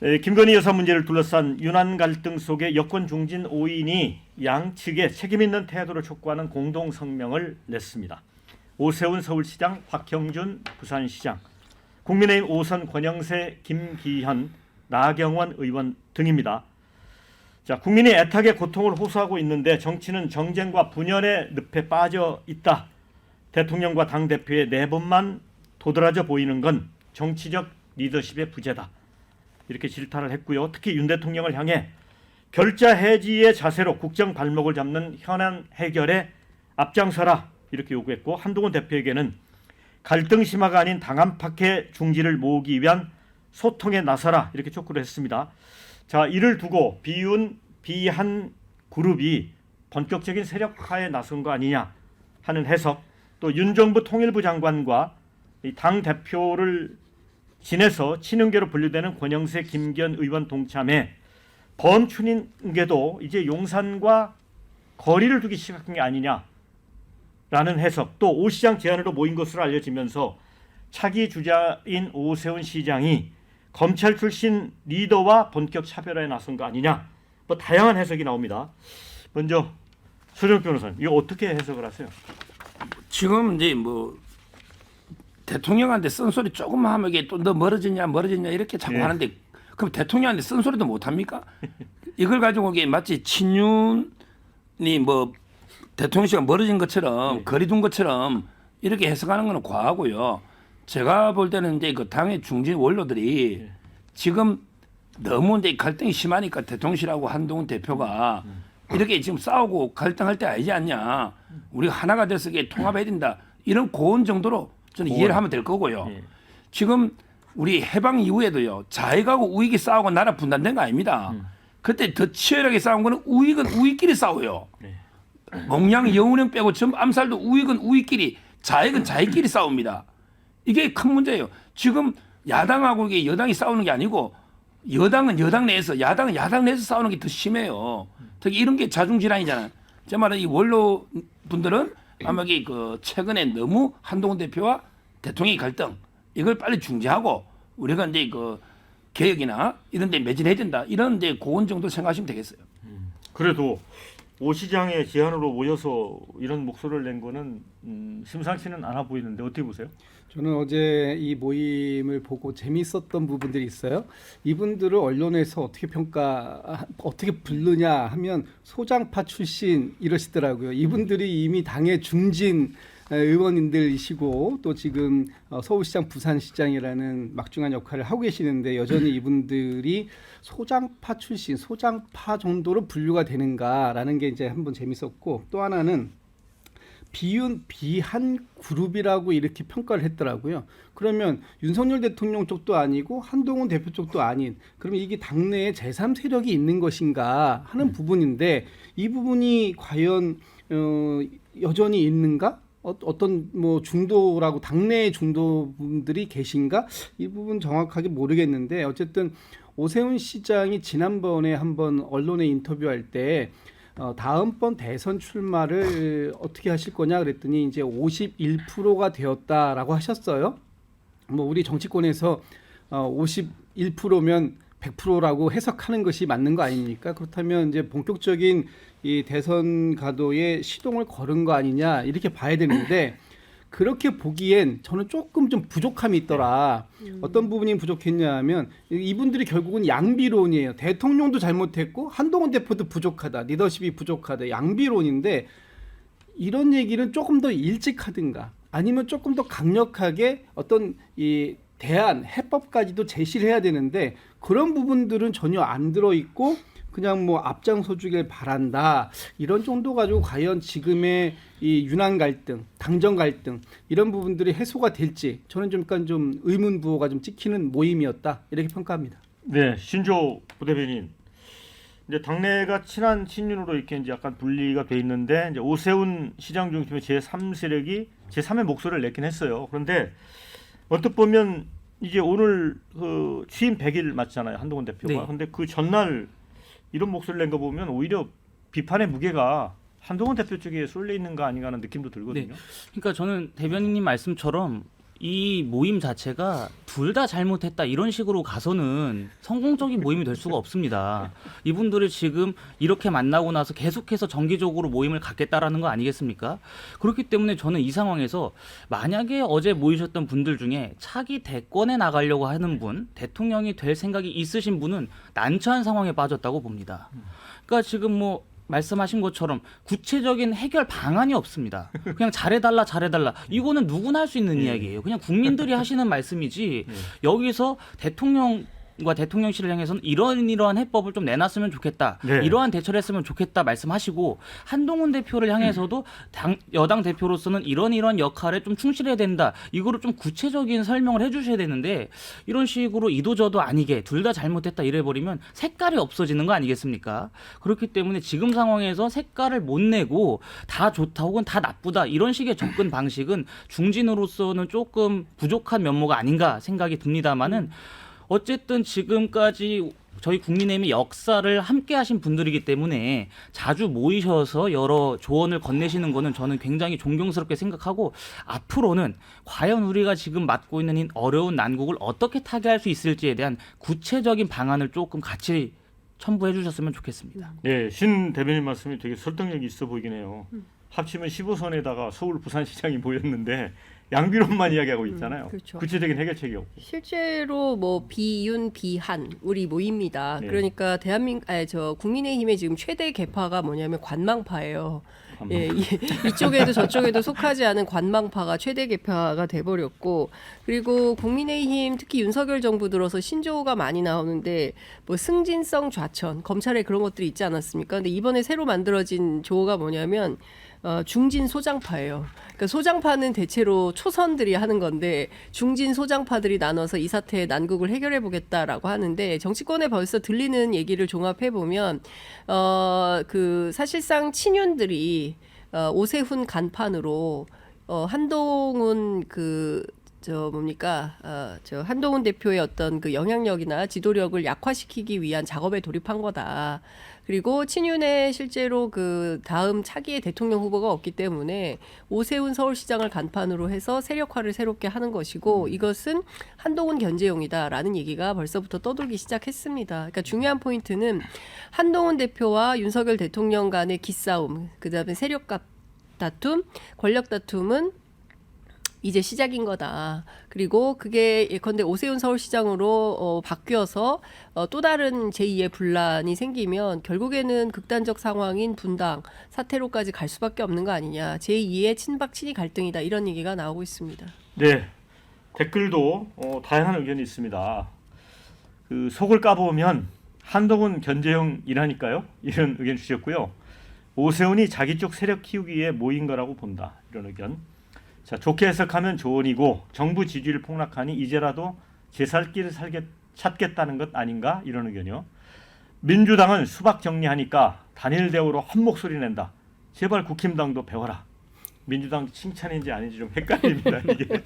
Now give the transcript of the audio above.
김건희 여사 문제를 둘러싼 윤한 갈등 속에 여권 중진 5인이 양측에 책임 있는 태도를 촉구하는 공동 성명을 냈습니다. 오세훈 서울시장, 박형준 부산시장, 국민의힘 5선 권영세, 김기현, 나경원 의원 등입니다. 자, 국민이 애타게 고통을 호소하고 있는데 정치는 정쟁과 분열의 늪에 빠져 있다. 대통령과 당대표의 내분만 도드라져 보이는 건 정치적 리더십의 부재다. 이렇게 질타를 했고요. 특히 윤 대통령을 향해 결자 해지의 자세로 국정 발목을 잡는 현안 해결에 앞장서라 이렇게 요구했고, 한동훈 대표에게는 갈등 심화가 아닌 당한파케 중지를 모으기 위한 소통에 나서라 이렇게 촉구를 했습니다. 자, 이를 두고 비윤 비한 그룹이 본격적인 세력화에 나선 거 아니냐 하는 해석, 또 윤 정부 통일부 장관과 당 대표를 지내서 친윤계로 분류되는 권영세, 김기현 의원 동참에 범춘인계도 이제 용산과 거리를 두기 시작한 게 아니냐라는 해석, 또 오 시장 제안으로 모인 것으로 알려지면서 차기 주자인 오세훈 시장이 검찰 출신 리더와 본격 차별화에 나선 거 아니냐, 뭐 다양한 해석이 나옵니다. 먼저 소정 변호사님, 이거 어떻게 해석을 하세요? 지금 이제 뭐 대통령한테 쓴소리 조금만 하면 이게 또 너 멀어졌냐 이렇게 자꾸 하는데, 그럼 대통령한테 쓴소리도 못 합니까? 이걸 가지고 이게 마치 친윤이 뭐 대통령실과 멀어진 것처럼 거리 둔 것처럼 이렇게 해석하는 것은 과하고요. 제가 볼 때는 이제 그 당의 중진 원로들이 지금 너무 이제 갈등이 심하니까 대통령실하고 한동훈 대표가 이렇게 지금 싸우고 갈등할 때 아니지 않냐. 우리가 하나가 돼서 이게 통합해야 된다. 이런 고언 정도로 저는 이해를 하면 될 거고요. 지금 우리 해방 이후에도요, 좌익하고 우익이 싸우고 나라 분단된 거 아닙니다. 그때 더 치열하게 싸운 거는 우익은 우익끼리 싸워요. 몽양 영운형 빼고 전부 암살도 우익은 우익끼리, 좌익은 좌익끼리 싸웁니다. 이게 큰 문제예요. 지금 야당하고 이게 여당이 싸우는 게 아니고 여당은 여당 내에서, 야당은 야당 내에서 싸우는 게 더 심해요. 특히 이런 게 자중질환이잖아요. 제 말은 이 원로 분들은 아마 이게 그 최근에 너무 한동훈 대표와 대통령의 갈등 이걸 빨리 중지하고 우리가 이제 그 개혁이나 이런 데 매진해야 된다. 이런 데 고언 정도 생각하시면 되겠어요. 그래도 오 시장의 제안으로 모여서 이런 목소리를 낸 거는 심상치는 않아 보이는데 어떻게 보세요? 저는 어제 이 모임을 보고 재밌었던 부분들이 있어요. 이분들을 언론에서 어떻게 부르냐 하면 소장파 출신 이러시더라고요. 이분들이 이미 당의 중진 의원님들이시고 또 지금 서울시장, 부산시장이라는 막중한 역할을 하고 계시는데 여전히 이분들이 소장파 출신, 소장파 정도로 분류가 되는가라는 게 이제 한번 재밌었고, 또 하나는 비윤 비한 그룹이라고 이렇게 평가를 했더라고요. 그러면 윤석열 대통령 쪽도 아니고 한동훈 대표 쪽도 아닌, 그러면 이게 당내에 제3 세력이 있는 것인가 하는 부분인데, 이 부분이 과연 여전히 있는가? 어떤 뭐 중도라고 당내의 중도분들이 계신가? 이 부분 정확하게 모르겠는데, 어쨌든 오세훈 시장이 지난번에 한번 언론에 인터뷰할 때 다음번 대선 출마를 어떻게 하실 거냐 그랬더니 이제 51%가 되었다라고 하셨어요. 뭐 우리 정치권에서 51%면 100%라고 해석하는 것이 맞는 거 아닙니까? 그렇다면 이제 본격적인 이 대선 가도에 시동을 걸은 거 아니냐 이렇게 봐야 되는데, 그렇게 보기엔 저는 조금 좀 부족함이 있더라. 어떤 부분이 부족했냐 하면 이분들이 결국은 양비론이에요. 대통령도 잘못했고 한동훈 대표도 부족하다, 리더십이 부족하다, 양비론인데, 이런 얘기는 조금 더 일찍 하든가 아니면 조금 더 강력하게 어떤 이 대안, 해법까지도 제시를 해야 되는데, 그런 부분들은 전혀 안 들어있고 그냥 뭐 앞장서 주길 바란다, 이런 정도 가지고 과연 지금의 이 윤한 갈등, 당정 갈등 이런 부분들이 해소가 될지 저는 좀 약간 좀 의문부호가 좀 찍히는 모임이었다 이렇게 평가합니다. 네, 신조 부대변인. 이제 당내가 친한 친윤으로 이렇게 이제 약간 분리가 돼 있는데, 이제 오세훈 시장 중심의 제3 세력이 제3의 목소리를 냈긴 했어요. 그런데 언뜻 보면 이제 오늘 그 취임 100일 맞잖아요, 한동훈 대표가. 네. 근데 그 전날 이런 목소리를 낸 거 보면 오히려 비판의 무게가 한동훈 대표 쪽에 쏠려 있는 거 아닌가 하는 느낌도 들거든요. 네. 그러니까 저는 대변인님 말씀처럼 이 모임 자체가 둘 다 잘못했다 이런 식으로 가서는 성공적인 모임이 될 수가 없습니다. 이분들을 지금 이렇게 만나고 나서 계속해서 정기적으로 모임을 갖겠다라는 거 아니겠습니까? 그렇기 때문에 저는 이 상황에서 만약에 어제 모이셨던 분들 중에 차기 대권에 나가려고 하는 분, 대통령이 될 생각이 있으신 분은 난처한 상황에 빠졌다고 봅니다. 그러니까 지금 뭐 말씀하신 것처럼 구체적인 해결 방안이 없습니다. 그냥 잘해달라 이거는 누구나 할 수 있는 이야기예요. 그냥 국민들이 하시는 말씀이지 여기서 대통령과 대통령실을 향해서는 이러한 해법을 좀 내놨으면 좋겠다. 네. 이러한 대처를 했으면 좋겠다 말씀하시고 한동훈 대표를 향해서도 여당 대표로서는 이런 역할에 좀 충실해야 된다. 이거를 좀 구체적인 설명을 해주셔야 되는데 이런 식으로 이도저도 아니게 둘 다 잘못했다 이래버리면 색깔이 없어지는 거 아니겠습니까? 그렇기 때문에 지금 상황에서 색깔을 못 내고 다 좋다 혹은 다 나쁘다 이런 식의 접근 방식은 중진으로서는 조금 부족한 면모가 아닌가 생각이 듭니다만은 어쨌든 지금까지 저희 국민의힘의 역사를 함께 하신 분들이기 때문에 자주 모이셔서 여러 조언을 건네시는 거는 저는 굉장히 존경스럽게 생각하고 앞으로는 과연 우리가 지금 맡고 있는 이 어려운 난국을 어떻게 타개할 수 있을지에 대한 구체적인 방안을 조금 같이 첨부해 주셨으면 좋겠습니다. 네, 신 대변인 말씀이 되게 설득력이 있어 보이긴 해요. 합치면 15선에다가 서울 부산시장이 모였는데 양비론만 이야기하고 있잖아요. 그렇죠. 구체적인 해결책이 없고. 실제로 뭐 비윤 비한 우리 모입니다. 네. 그러니까 국민의힘의 지금 최대 계파가 뭐냐면 관망파예요. 예, 이쪽에도 저쪽에도 속하지 않은 관망파가 최대 계파가 돼버렸고, 그리고 국민의힘 특히 윤석열 정부 들어서 신조어가 많이 나오는데 뭐 승진성 좌천, 검찰에 그런 것들이 있지 않았습니까? 근데 이번에 새로 만들어진 조어가 뭐냐면 중진 소장파예요. 그러니까 소장파는 대체로 초선들이 하는 건데 중진 소장파들이 나눠서 이 사태의 난국을 해결해 보겠다라고 하는데 정치권에 벌써 들리는 얘기를 종합해 보면 그 사실상 친윤들이 오세훈 간판으로 한동훈 한동훈 대표의 어떤 그 영향력이나 지도력을 약화시키기 위한 작업에 돌입한 거다. 그리고 친윤에 실제로 그 다음 차기의 대통령 후보가 없기 때문에 오세훈 서울시장을 간판으로 해서 세력화를 새롭게 하는 것이고 이것은 한동훈 견제용이다라는 얘기가 벌써부터 떠돌기 시작했습니다. 그러니까 중요한 포인트는 한동훈 대표와 윤석열 대통령 간의 기싸움, 그다음에 세력 다툼, 권력 다툼은 이제 시작인 거다. 그리고 그게 예컨대 오세훈 서울시장으로 바뀌어서 또 다른 제2의 분란이 생기면 결국에는 극단적 상황인 분당, 사태로까지 갈 수밖에 없는 거 아니냐. 제2의 친박 친이 갈등이다. 이런 얘기가 나오고 있습니다. 네, 댓글도 다양한 의견이 있습니다. 그 속을 까보면 한동훈 견제형이라니까요. 이런 의견 주셨고요. 오세훈이 자기 쪽 세력 키우기 위해 모인 거라고 본다. 이런 의견. 자, 좋게 해석하면 조언이고 정부 지지율 폭락하니 이제라도 제 살 길을 찾겠다는 것 아닌가 이런 의견이요. 민주당은 수박 정리하니까 단일 대우로 한 목소리 낸다. 제발 국힘당도 배워라. 민주당 칭찬인지 아닌지 좀 헷갈립니다. 이게